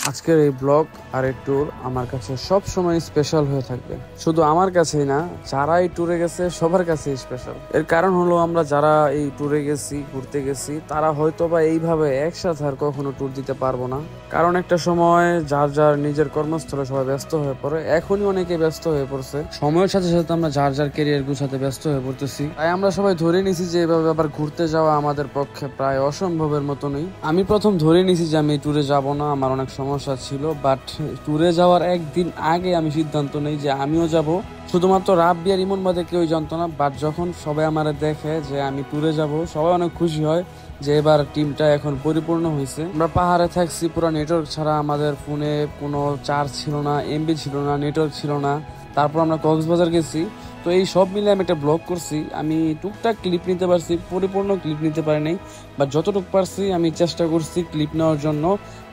আজকের এই ব্লগ আর এই ট্যুর আমার কাছে সব সময় স্পেশাল হয়ে থাকবে। শুধু আমার কাছেই না, যারা এই ট্যুরে গেছে সবার কাছে স্পেশাল। এর কারণ হলো আমরা যারা এই ট্যুরে গেছি, ঘুরতে গেছি, তারা হয়তো বা এইভাবে একসাথে আর কখনো ট্যুর দিতে পারবো না। কারণ একটা সময় যার যার নিজের কর্মস্থলে সবাই ব্যস্ত হয়ে পড়ে। এখনই অনেকে ব্যস্ত হয়ে পড়ছে। সময়ের সাথে সাথে আমরা যার যার ক্যারিয়ার গুছাতে ব্যস্ত হয়ে পড়তেছি। তাই আমরা সবাই ধরে নিছি যে এভাবে আবার ঘুরতে যাওয়া আমাদের পক্ষে প্রায় অসম্ভবের মতনই। আমি প্রথম ধরে নিছি যে আমি ট্যুরে যাব না, আমার অনেক সমস্যা ছিল। বাট ট্যুরে যাওয়ার একদিন আগে আমি সিদ্ধান্ত নেই যে আমিও যাব। শুধুমাত্র রাব্বি আর ইমন বাদে কেউই জানতো না। বাট যখন সবাই আমার দেখে যে আমি ট্যুরে যাব, সবাই অনেক খুশি হয় যে এবার টিমটা এখন পরিপূর্ণ হয়েছে। আমরা পাহাড়ে থাকছি, পুরো নেটওয়ার্ক ছাড়া, আমাদের ফোনে কোনো চার্জ ছিল না, এমবি ছিল না, নেটওয়ার্ক ছিল না। তারপর আমরা কক্সবাজার গেছি। তো এই সব মিলে আমি একটা ব্লগ করছি। আমি টুকটাক ক্লিপ নিতে পারছি, পরিপূর্ণ ক্লিপ নিতে পারি নাই। বাট যতটুকু পারছি আমি চেষ্টা করছি ক্লিপ নেওয়ার জন্য।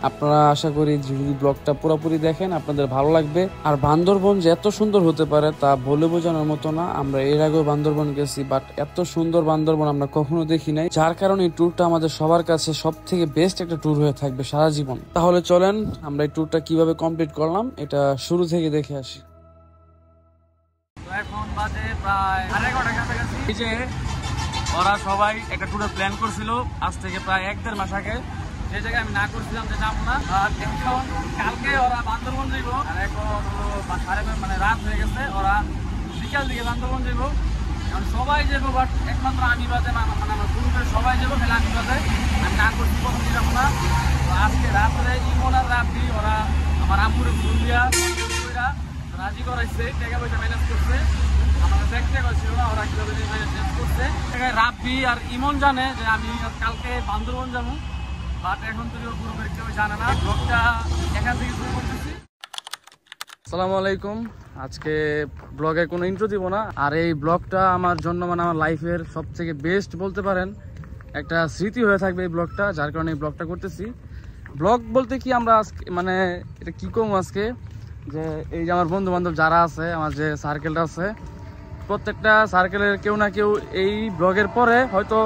আপনারা আশা করি যদি ব্লগটা পুরোপুরি দেখেন আপনাদের ভালো লাগবে। আর বান্দরবন যে এত সুন্দর হতে পারে তা বলে বোঝানোর মতো না। আমরা এর আগেও বান্দরবন গেছি, বাট এত সুন্দর বান্দরবন আমরা কখনো দেখি নাই। যার কারণে এই ট্যুরটা আমাদের সবার কাছে সব থেকে বেস্ট একটা ট্যুর হয়ে থাকবে সারা জীবন। তাহলে চলেন আমরা এই ট্যুরটা কিভাবে কমপ্লিট করলাম এটা শুরু থেকে দেখে আসি। এখন বাজে প্রায় 11:30 কাছাকাছি। এই যে ওরা সবাই একটা ট্যুরের প্ল্যান করছিল আজ থেকে প্রায় 1-1.5 মাস আগে। সেই জায়গায় আমি না করছিলাম যে যাবো না। আর এখন কালকে ওরা বান্দরবন যাইব। আর এখন মানে রাত হয়ে গেছে, ওরা বিকাল দিকে বান্দরবন যাইব। কারণ সবাই যাবো, বাট একমাত্র আমি বাদে মানে আমার গ্রুপের সবাই যাবো, খেলে আমি বাদে। আমি না করছি প্রথম দিন যাবো না। তো আজকে রাত্রে ইমন আর রাব্বি ওরা আমার আম্মুরে ফোন দিয়া রাজি করাইছে, টাকা পয়সা ম্যানেজ করছে। আমাদের দেখতে পাচ্ছিল না ওরা কিভাবে ম্যানেজ করছে। রাব্বি আর ইমন জানে যে আমি কালকে বান্দরবন যাবো, বাট এখন তো গ্রুপের কেউ জানে না। ব্লগটা এখান থেকে শুরু করতেছি। আসসালামু আলাইকুম। আজকে ব্লগে কোনো ইন্ট্রো দিব না। আর এই ব্লগটা আমার জন্য মানে আমার লাইফের সব থেকে বেস্ট বলতে পারেন একটা স্মৃতি হয়ে থাকবে এই ব্লগটা, যার কারণে এই ব্লগটা করতেছি। ব্লগ বলতে কি আমরা আজকে মানে এটা কি কম আজকে, যে এই যে আমার বন্ধু বান্ধব যারা আছে, আমার যে সার্কেলটা আছে, প্রত্যেকটা সার্কেলের কেউ না কেউ এই ব্লগের পরে হয়তো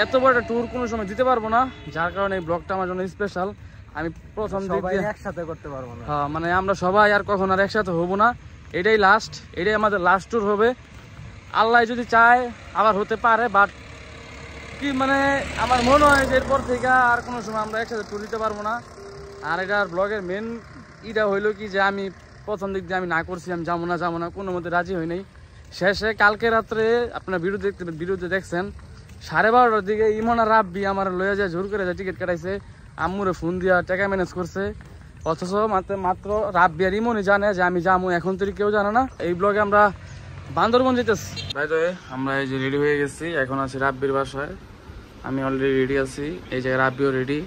এত বড় একটা ট্যুর কোনো সময় দিতে পারবো না। যার কারণে এই ব্লগটা আমার জন্য স্পেশাল। আমি প্রথম একসাথে করতে পারবো না, হ্যাঁ মানে আমরা সবাই আর কখন আর একসাথে হবো না। এটাই লাস্ট, এটাই আমাদের লাস্ট ট্যুর হবে। আল্লাহ যদি চায় আবার হতে পারে, বাট কি মানে আমার মনে হয় যে এরপর থেকে আর কোনো সময় আমরা একসাথে ট্যুর দিতে পারবো না। আর এটার ব্লগের মেন এটা হইলো কি যে আমি প্রথম দিক দিয়ে আমি না করছি, আমি যাবো না কোনো মধ্যে রাজি হই নাই। শেষে কালকে রাত্রে আপনার ভিডিওতে দেখছেন 12:30টার দিকে ইমন আর রাব্বি আমার লয়ে যায়, জোর করে যায় টিকিট কাটাইছে, আম্মুরে ফোন দিয়া টাকা ম্যানেজ করছে। অথচ মাত্র রাব্বি আর ইমনই জানে যে আমি যাবো, এখন তো কেউ জানে না। এই ব্লগে আমরা বান্দরবন যেতেছি। আমরা এই যে রেডি হয়ে গেছি, এখন আছি রাব্বির বাসায়। আমি অলরেডি রেডি আছি। এই জায়গায় রাব্বিও রেডি,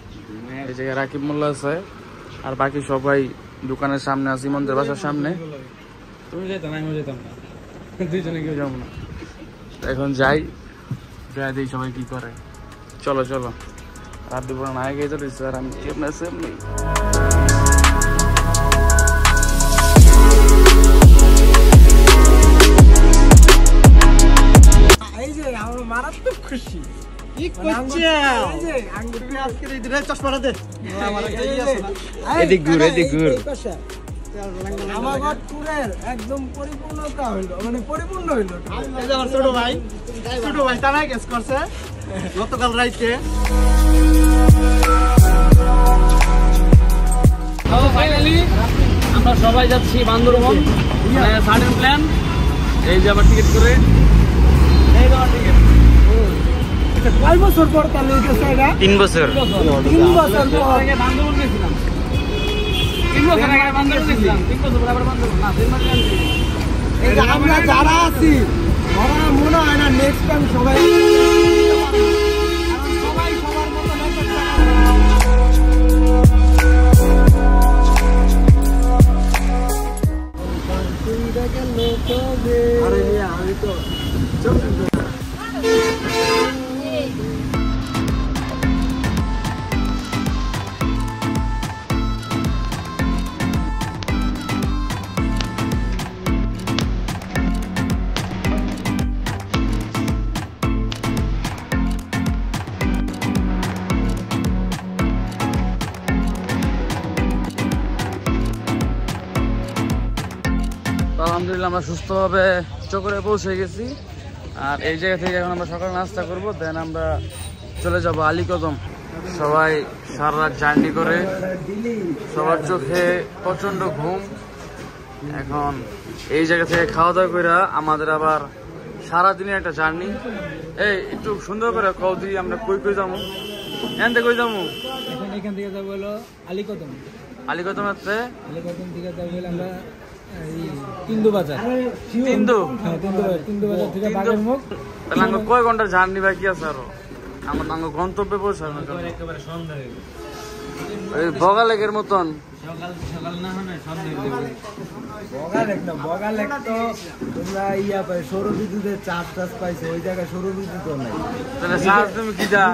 এই জায়গায় রাকিব মোল্লা আছে, আর বাকি সবাই দোকানের সামনে আছে, ইমনদের বাসার সামনে। তুমি যেতাম, আমিও যেতাম না, দুইজনে কেউ যাবো না। এখন যাই, যাই দিই সবাই কি করে। চলো রাব্বি পুরো না গিয়ে চলেছে, আর আমি এমনি মারাত্মক খুশি। আমার ট্যুরের একদম পরিপূর্ণতা হইলো, মানে পরিপূর্ণ হইলো। আমার ছোট ভাই তারাই গেস করছে গতকাল রাইতে। ফাইনালি আমরা সবাই যাচ্ছি বান্দরবন, সাডেন প্ল্যান। এই যে আবার টিকিট করে, এই যে আমার টিকিট। 5 বছর পর তাহলে 3 বছর আগে বান্দরবন গেছিলাম। 3 বছর আগে বান্দরবন গেছিলাম, 3 বছর পর আবার বান্দরবন না। এই যে আমরা যারা আছি ওরা মনে হয় না নেক্সট টাইম সবাই সবার মতো আমি তো আলহামদুলিল্লাহ আমরা সুস্থভাবে চক্রে পৌঁছে গেছি। আর এই জায়গা থেকে এখন আমরা সকালে নাস্তা করব, দেন আমরা চলে যাব আলীকদম। সবাই সারা রাত জার্নি করে সবার চোখে প্রচন্ড ঘুম। এখন এই জায়গা থেকে খাওয়া দাওয়া করে আমাদের আবার সারাদিনের একটা জার্নি। এই একটু সুন্দর করে কও দিই আমরা কই কই যাবো, এখান থেকে কই যাবো? এখান থেকে যাবো হলো আলীকদম। আলীকদম থেকে যাবো হলো আমরা তিন্দু বাজার। তিন্দু বাজার থেকে বাগের মুখ। তাহলে আমরা কয় ঘন্টার জার্নি বাকি আছে আরো? আমার গন্তব্যে পৌঁছানো একেবারে সন্ধ্যা ওই বগালেকের মতন। সকাল না হয় বগালেক তো তোমরা ইয়া পাই সৌর বিদ্যুতের চাপ টাচ পাইছে, ওই জায়গায় সৌর বিদ্যুৎ নাই। তাহলে চার্জ তুমি কি দা?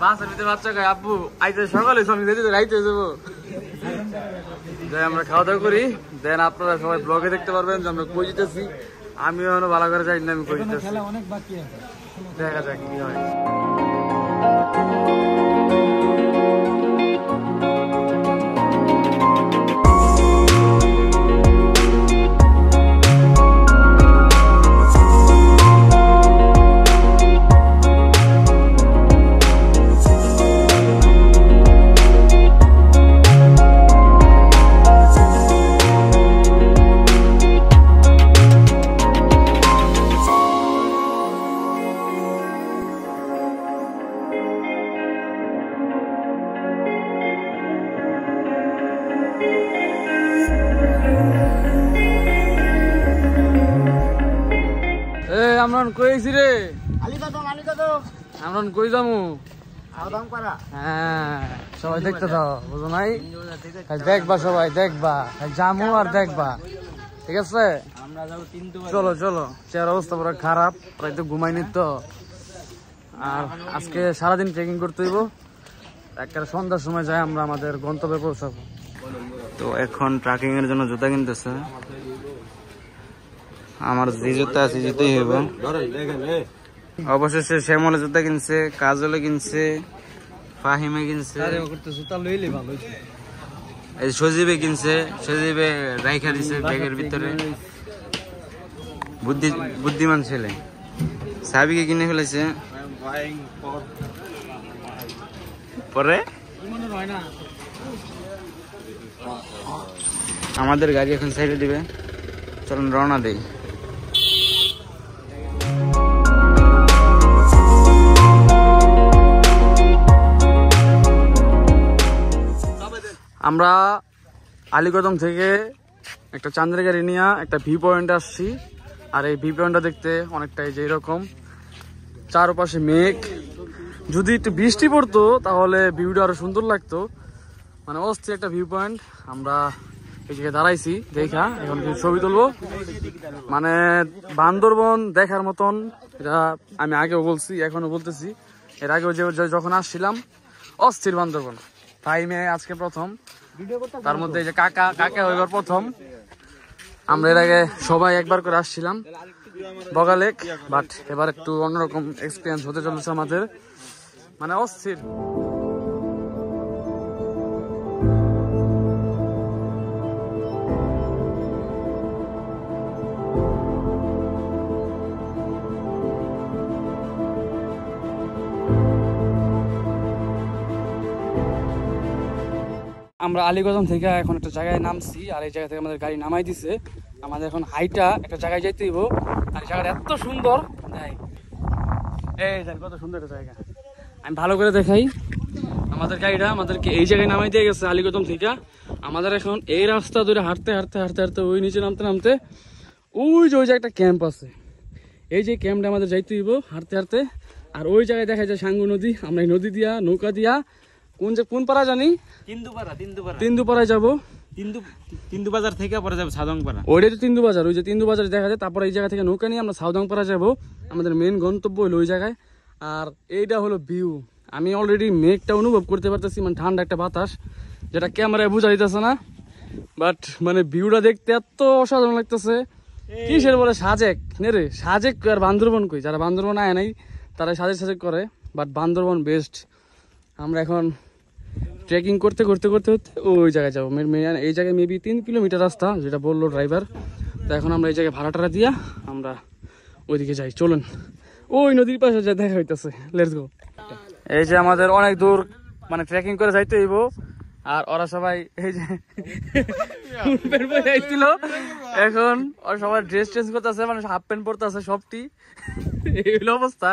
বাসের ভিতরে বাচ্চা খায় আব্বু আইতে সকালে সঙ্গে রাইতে যাবো। আমরা খাওয়া দাওয়া করি, দেন আপনারা সবাই ব্লগে দেখতে পারবেন যে আমরা কই যেতেছি। আমিও ভালো করে যাই না, আমি কই যেতেছি, অনেক বাকি আছে, দেখা যাক কি হয়। আমরা কইছি রে আমরা কই যামু? হ্যাঁ সবাই দেখতে দাও, বুঝো নাই? দেখবা সবাই, দেখবা জামু আর দেখবা, ঠিক আছে? চলো চলো, চেয়ার অবস্থা পুরো খারাপ, প্রায় তো ঘুমাইনি তো। আর আজকে সারাদিন ট্রেকিং করতে হইব, একটা সন্ধ্যার সময় যাই আমরা আমাদের গন্তব্যে পৌঁছাবো। তো এখন ট্রেকিং এর জন্য জুতা কিনতেছে। আমার যে জুতা আছে জুতাই হইব। অবশেষে শ্যামলে জুতা কিনছে, কাজলে কিনছে, ফাহিমে কিনছে, সজীবে কিনছে, সজীবে রাইখা দিছে ব্যাগের ভিতরে। বুদ্ধিমান ছেলে। সাবিকে কিনে ফেলেছে। পরে আমাদের গাড়ি এখন সাইডে দিবে, চলুন রওনা দেই। আমরা আলীকদম থেকে একটা চান্দের গাড়ি নিয়ে একটা ভিউ পয়েন্টে আসছি। আর এই ভিউ পয়েন্টটা দেখতে অনেকটাই যে এরকম, চারপাশে মেঘ। যদি একটু বৃষ্টি পড়তো তাহলে ভিউটা আরো সুন্দর লাগতো, মানে অস্থির একটা ভিউ পয়েন্ট। আমরা এই জায়গায় দাঁড়াইছি দেখা, এখন কিছু ছবি তুলবো। মানে বান্দরবন দেখার মতন, এটা আমি আগেও বলছি এখনো বলতেছি। এর আগেও যখন আসছিলাম অস্থির বান্দরবন। টাইমে আজকে প্রথম, তার মধ্যে এই যে কাকা এবার প্রথম। আমরা এর আগে সবাই একবার করে আসছিলাম বগালেক, বাট এবার একটু অন্যরকম এক্সপিরিয়েন্স হতে চলেছে আমাদের, মানে অস্থির। আমরা আলীকদম থেকে এখন একটা জায়গায় নামছি, আর এই জায়গা থেকে আমাদের গাড়ি নামাই দিছে। আমাদের এখন হাইটা একটা জায়গায় যাইতে হইব। আর জায়গাটা এত সুন্দর, এই কত সুন্দর একটা জায়গা। আমি ভালো করে দেখাই, আমাদের গাড়িটা আমাদেরকে এই জায়গায় নামাই দিয়ে গেছে আলীকদম থেকে। আমাদের এখন এই রাস্তা ধরে হাঁটতে হাঁটতে হাঁটতে হাঁটতে ওই নিচে নামতে নামতে ওই যে একটা ক্যাম্প আছে, এই যে ক্যাম্পটা আমাদের যাইতে হইব হাঁটতে হাঁটতে। আর ওই জায়গায় দেখা যায় সাঙ্গু নদী। আমরা এই নদী দিয়া নৌকা দিয়া কোন পাড়া জানি, তিন্দুপাড়ায় যাবো। তিন্দু বাজার থেকে পরে যাবো সাউদাংপাড়া, ওইটাই তো তিন্দু বাজার। ওই যে তিন্দু বাজার দেখা যায়, তারপরে এই জায়গা থেকে নৌকা নিয়ে আমরা সাউদাংপাড়া যাবো। আমাদের মেন গন্তব্য হলো ওই জায়গায়। আর এইটা হলো ভিউ। আমি অলরেডি মেঘটা অনুভব করতে পারতেছি, মানে ঠান্ডা একটা বাতাস, যেটা ক্যামেরায় বোঝা দিতেছে না। বাট মানে ভিউটা দেখতে এত অসাধারণ লাগতেছে। কিসের বলে সাজেক রে, সাজেক আর বান্দরবন কই, যারা বান্দরবন আয় নাই তারা সাজেক করে, বাট বান্দরবন বেস্ট। আমরা এখন ট্রেকিং করতে করতে করতে করতে ওই জায়গায় যাবো। এই জায়গায় মেবি 3 কিলোমিটার রাস্তা, যেটা বললো ড্রাইভার। তো এখন আমরা এই জায়গায় ভাড়া টাড়া দিয়া আমরা ওইদিকে যাই। চলুন, ওই নদীর পাশে যা দেখা হইতেছে, লেটস গো। এই যে আমাদের অনেক দূর মানে ট্রেকিং করে যাইতে হইব। আর ওরা সবাই এই যে আইছিল, এখন ওরা সবাই ড্রেস চেঞ্জ করতেছে, মানে হাফ প্যান্ট পরতেছে সবটি। এই হলো অবস্থা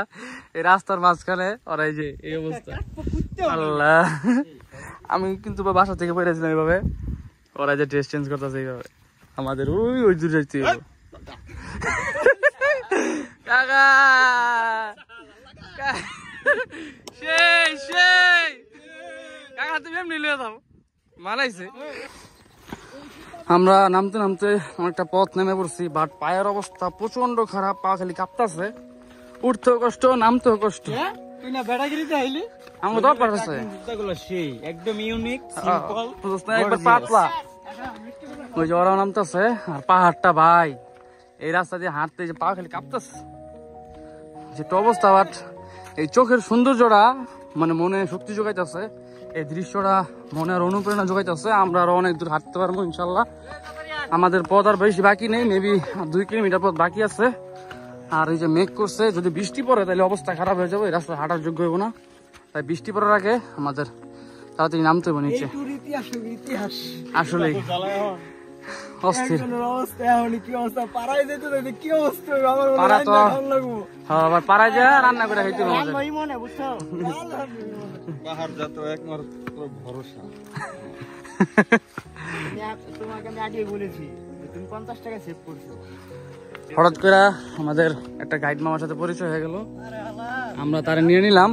এই রাস্তার মাঝখানে, ওরা এই যে এই অবস্থা। আল্লাহ, আমি কিন্তু বাসা থেকে বেরিয়েছিলাম এইভাবে, ওরা যে ড্রেস চেঞ্জ করতেছে এইভাবে। আমাদের ওই দূর যাইতে কাকা সেই সেই কাকা, তুমি এমনি লিয়ে দাও, মানাইছে। আমরা নামতে নামতে অনেকটা পথ নেমে পড়ছি, বাট পায়ের অবস্থা প্রচন্ড খারাপ, পা খালি কাঁপতাছে। উঠতেও কষ্ট, নামতেও কষ্ট। তুই না বেড়াগিরিতে আইলি? আমার তো পারছে সেই একদম ইউনিক সিম্পল, একবার পাতলা। ওই যে ওরাও নামতেছে, আর পাহাড়টা ভাই এই রাস্তা দিয়ে হাঁটতে যে পা খালি কাঁপতেছে, যেটা অবস্থা। বাট এই চোখের সৌন্দর্যটা মানে মনে শক্তি যোগাইতেছে, এই দৃশ্যটা মনে আর অনুপ্রেরণা যোগাইতেছে। আমরা আরো অনেক দূর হাঁটতে পারবো ইনশাল্লাহ। আমাদের পথ আর বেশি বাকি নেই, মেবি 2 কিলোমিটার পথ বাকি আছে। আর এই যে মেঘ করছে, যদি বৃষ্টি পড়ে তাহলে অবস্থা খারাপ হয়ে যাবে, এই রাস্তা হাঁটার যোগ্য হইব না। তাই বৃষ্টি পড়ার আগে আমাদের তাড়াতাড়ি নামতে হবে নিচে। আসলে অস্থির পাড়ায় যা রান্না করে খাইতে হবে। হঠাৎ করে আমাদের একটা গাইড মামার সাথে পরিচয় হয়ে গেল, আমরা তারা নিয়ে নিলাম।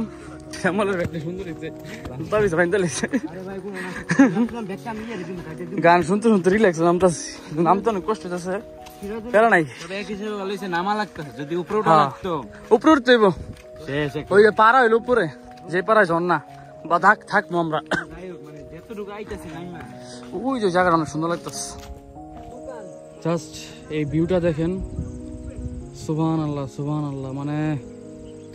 গান শুনতে শুনতে রিল্যাক্স নামতাছি, নামতে অনেক কষ্ট হইতেছে, প্যারা নাই। নামা লাগতেছে, যদি উপরে উপরে উঠতে হইব। ওই যে পাড়া হইলো উপরে, যে পাড়ায় ঝর্ণা বা থাকবো আমরা। ওই যে জায়গাটা অনেক সুন্দর লাগতেছে, জাস্ট এই ভিউটা দেখেন। সুবহানাল্লাহ সুবহানাল্লাহ, মানে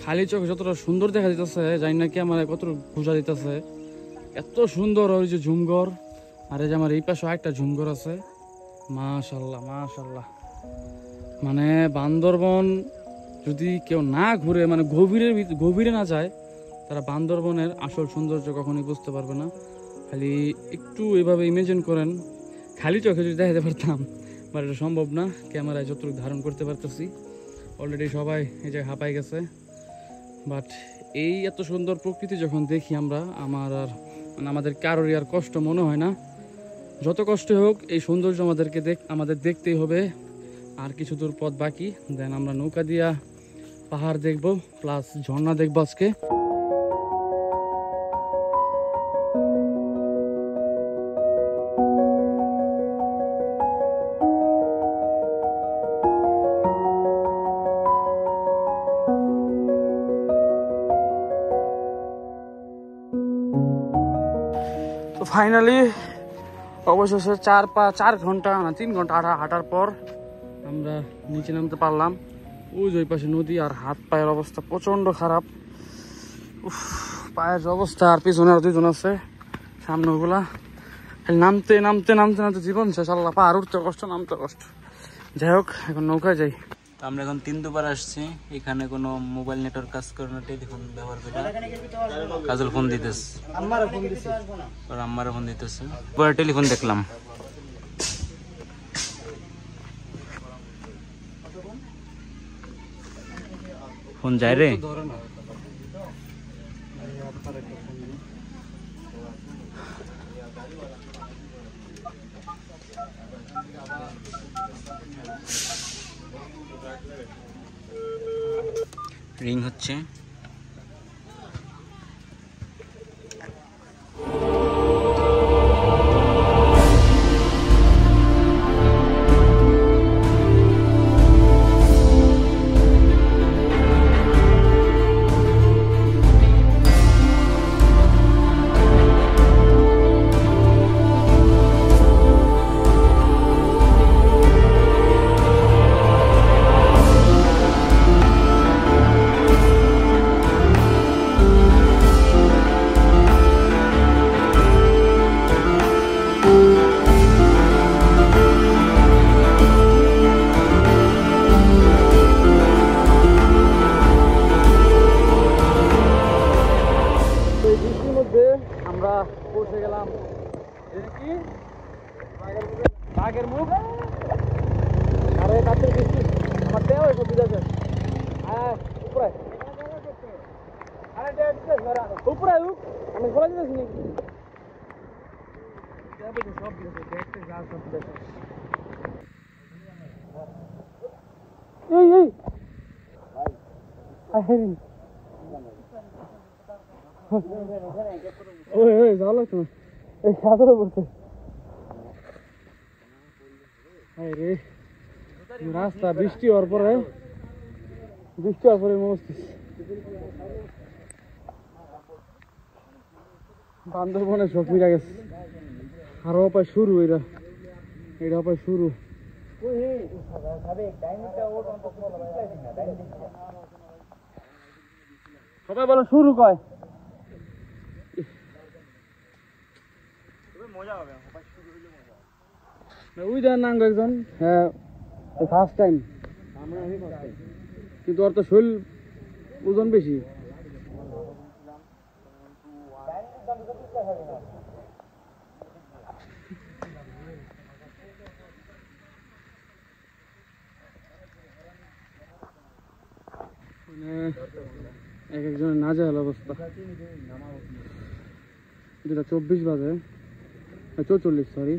খালি চোখে যতটা সুন্দর দেখা দিতেছে, জানি না কি আমার কতটুকু বোঝা দিতেছে, এত সুন্দর। ওই যে ঝুমঘর, আর এই যে আমার এই পাশে একটা ঝুমঘর আছে। মাশাল্লাহ মাশাল্লাহ, মানে বান্দরবন যদি কেউ না ঘুরে, মানে গভীরে না যায়, তারা বান্দরবনের আসল সৌন্দর্য কখনোই বুঝতে পারবে না। খালি একটু এভাবে ইমেজিন করেন, খালি চোখে যদি দেখাতে পারতাম, বাট এটা সম্ভব না। ক্যামেরায় যতটুকু ধারণ করতে পারতেছি, অলরেডি সবাই এই জায়গায় হাঁপাই গেছে। বাট এই এত সুন্দর প্রকৃতি যখন দেখি আমরা, আমাদের কারোরই আর কষ্ট মনে হয় না। যত কষ্ট হোক, এই সৌন্দর্য আমাদের দেখতেই হবে। আর কিছু দূর পথ বাকি, দেন আমরা নৌকা দিয়া পাহাড় দেখবো, প্লাস ঝর্ণা দেখবো আজকে। তো ফাইনালি অবশেষে 4 ঘন্টা না 3 ঘন্টা হাঁটার পর আমরা নিচে নামতে পারলাম। ওই যে পাশে নদী, আর হাত পায়ের অবস্থা প্রচন্ড খারাপ। পায়ের অবস্থা, আর পিছনে আর 2 জন আছে সামনে, ওগুলা নামতে নামতে নামতে নামতে জীবন শেষ। আল্লাহ, পাহাড় উঠতে কষ্ট, নামতে কষ্ট। যাই হোক, এখন নৌকায় যাই। আমরা এখন 3 দুবার আসছি, এখানে কোনো মোবাইল নেটওয়ার্ক কাজ করে না, টেলিফোন ব্যবহার করে না। কাজল ফোন দিতেছে, আমারও ফোন দিতেছে, পরে টেলিফোন দেখলাম। ফোন যায় রে, রিং হচ্ছে। উপরে আমি খোলা দিতেছি নাকি সব দিতেছে দেখতে যা সব দিতেছে এই এই ওই ওই যাও লাগতো এই সাদরে পড়ছে রে রাস্তা বৃষ্টি হওয়ার পরে মস্তিস বান্দরবনে সব মিলা গেছে আরো পায় শুরু এটা পায় শুরু সবাই বলো শুরু কয় ওই দেন নাঙ্গ একজন হ্যাঁ ফার্স্ট টাইম কিন্তু ওর তো শরীর ওজন বেশি এক একজনের নাজেহাল অবস্থা 24 বাজে 44 সরি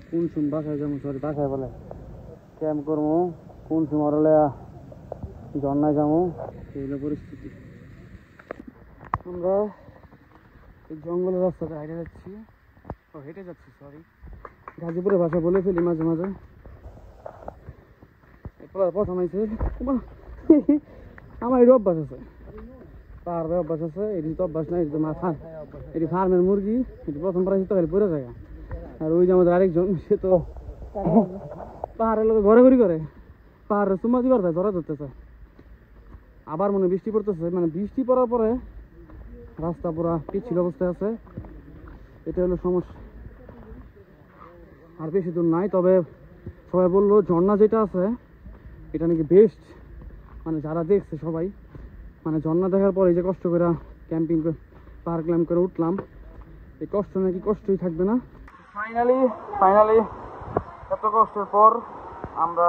কোন সুম বাসায় যাবো সরি বাসায় বলে ক্যাম্প করবো কোন সুম হলে ঝর্ণায় যাবো এইগুলো পরিস্থিতি আমরা এই জঙ্গলের রাস্তাতে হেঁটে যাচ্ছি সরি গাজীপুরের ভাষা বলে ফেলি মাঝে মাঝে প্রথম আইছে আমার এটি অভ্যাস আছে পাহাড়ের অভ্যাস আছে এটি তো অভ্যাস নাই এটি ফার্মের মুরগি এটি প্রথম প্রাইস তো পড়ে যায় আর ওই যে আমাদের আরেকজন সে তো পাহাড়ের লোক ঘোরাঘুরি করে পাহাড়ে চুমা দিবার যায় ধরা ধরতেছে আবার মনে বৃষ্টি পড়তেছে মানে বৃষ্টি পড়ার পরে রাস্তা পুরা পিচ্ছিল অবস্থায় আছে এটা হলো সমস্যা আর বেশি দূর নাই তবে সবাই বললো ঝর্ণা যেটা আছে এটা নাকি বেস্ট মানে যারা দেখছে সবাই মানে ঝর্ণা দেখার পরে যে কষ্ট করে ক্যাম্পিং করে পাহাড় ক্লাইম্ব করে উঠলাম এই কষ্ট নাকি কষ্টই থাকবে না ফাইনালি এত কষ্টের পর আমরা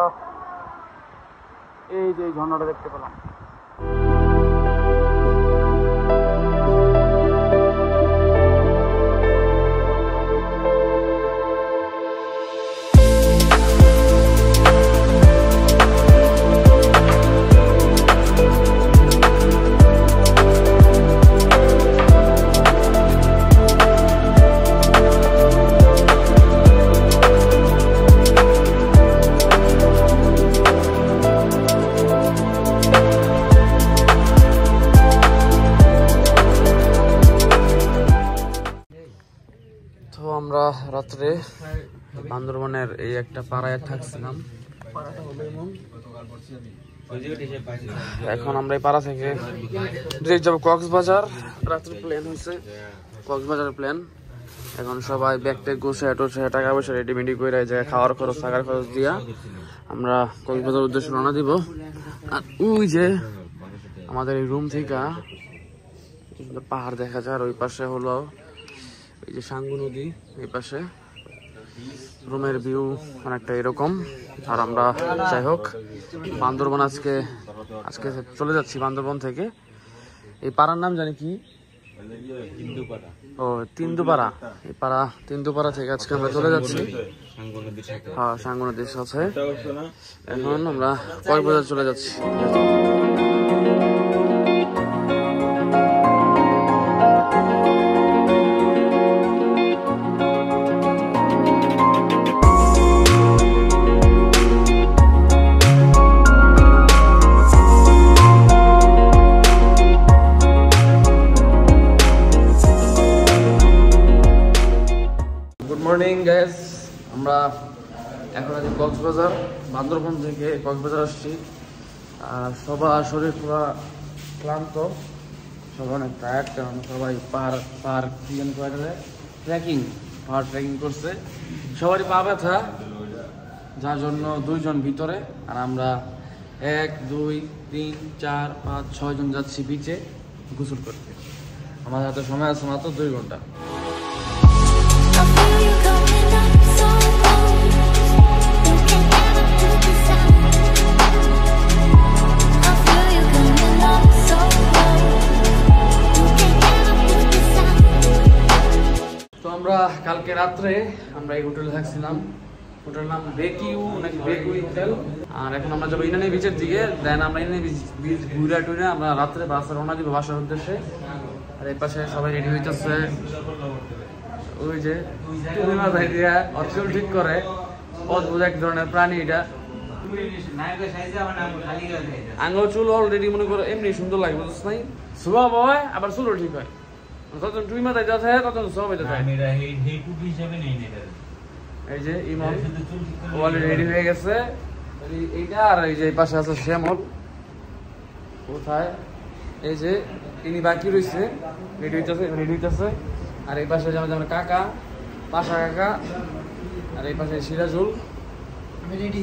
এই যে ঝর্ণাটা দেখতে পেলাম আমরা রাত্রে বান্দরবনের এই একটা পাড়ায় থাকছিলাম এখন আমরা এই পাড়া থেকে ডিরেক্ট যাবো কক্সবাজার রাত্রে প্ল্যান হয়েছে কক্সবাজারের প্ল্যান এখন সবাই ব্যাগ ট্যাগ গোছে টোছে টাকা পয়সা রেডিমেডি করে এই জায়গায় খাওয়ার খরচ থাকার খরচ দিয়া আমরা কক্সবাজার উদ্দেশ্যে রওনা দিব আর ওই যে আমাদের এই রুম থেকে পাহাড় দেখা যায় আর ওই পাশে হলো এই যে সাঙ্গু নদী এই পাশে রুমের ভিউ অনেকটা এরকম আর আমরা যাই হোক বান্দরবন আজকে চলে যাচ্ছি বান্দরবন থেকে এই পাড়ার নাম জানি কি ও তিন্দুপাড়া এই পাড়া তিন্দুপাড়া থেকে আজকে আমরা চলে যাচ্ছি হ্যাঁ সাঙ্গু নদীর সাথে এখন আমরা কক্সবাজার চলে যাচ্ছি মর্নিং গাইস আমরা এখন আছি কক্সবাজার বান্দরবন থেকে কক্সবাজার আসছি আর সবার শরীর পুরো ক্লান্ত সবাই অনেক টায়ার্ড কারণ সবাই পাহাড় ট্রেকিং করছে সবারই পা ব্যথা যার জন্য 2 জন ভিতরে আর আমরা 1 2 3 4 5 6 জন যাচ্ছি বিচে গোসল করতে আমাদের হাতে সময় আছে মাত্র 2 ঘন্টা কালকে রাত্রে আমরা এই হোটেলে থাকছিলাম, হোটেলের নাম বেকিউ নাকি বেকুই হোটেল। আর এখন আমরা যাবো ইনানি বিচের দিকে, দেন আমরা ইনানি বিচ ঘুরে টুরে আমরা রাত্রে বাসে রওনা দিব বাসার উদ্দেশ্যে। আর এই পাশে সবাই রেডি হইতেছে, ওই যে টুমিমা ভাই দিয়া অচল ঠিক করে, অদ্ভুত এক ধরনের প্রাণী এটা। আঙ্গুল চুল অলরেডি মনে করো এমনি সুন্দর লাগে, বুঝছ নাই? সুবাব হয় আবার চুলও ঠিক হয়, তখন টুমিমা তাই যাচ্ছে তখন সব হয়ে যাচ্ছে। এই যে ইমন অলরেডি রেডি হয়ে গেছে এইটা। আর এই যে এই পাশে আছে শ্যামল, কোথায় এই যে ইনি বাকি রয়েছে, রেডি হইতেছে। আর এই পাশে যেমন যেমন কাকা, পাশা কাকা, আর এই পাশে সিরাজুল রেডি।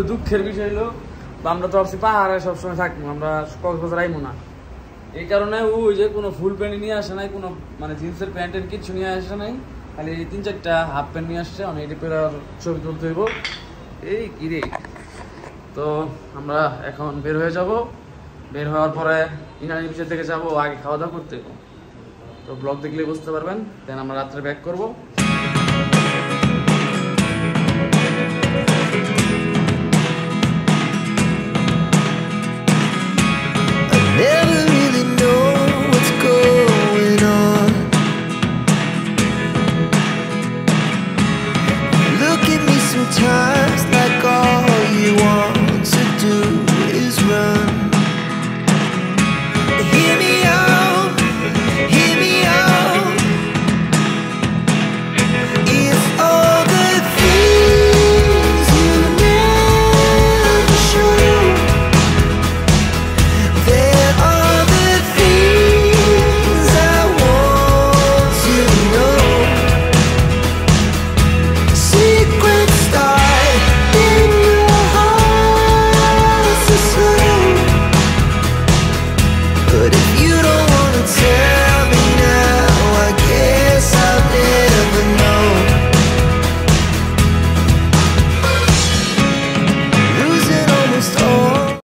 দুঃখের বিষয় হলো আমরা তো ভাবছি পাহাড়ে সবসময় থাকবো, আমরা কক্সবাজার আইবো না। এই কারণে ওই যে কোনো ফুল প্যান্ট নিয়ে আসে নাই, কোনো মানে জিন্সের প্যান্টের কিছু নিয়ে আসে নাই, খালি 3-4টা হাফ প্যান্ট নিয়ে আসছে। অনেক এটি পেরে ছবি তুলতে হইব। এই কিরে, তো আমরা এখন বের হয়ে যাব। বের হওয়ার পরে ইনানি বিচের থেকে যাবো, আগে খাওয়া দাওয়া করতে। তো ব্লগ দেখলে বুঝতে পারবেন। দেন আমরা রাত্রে ব্যাক করবো।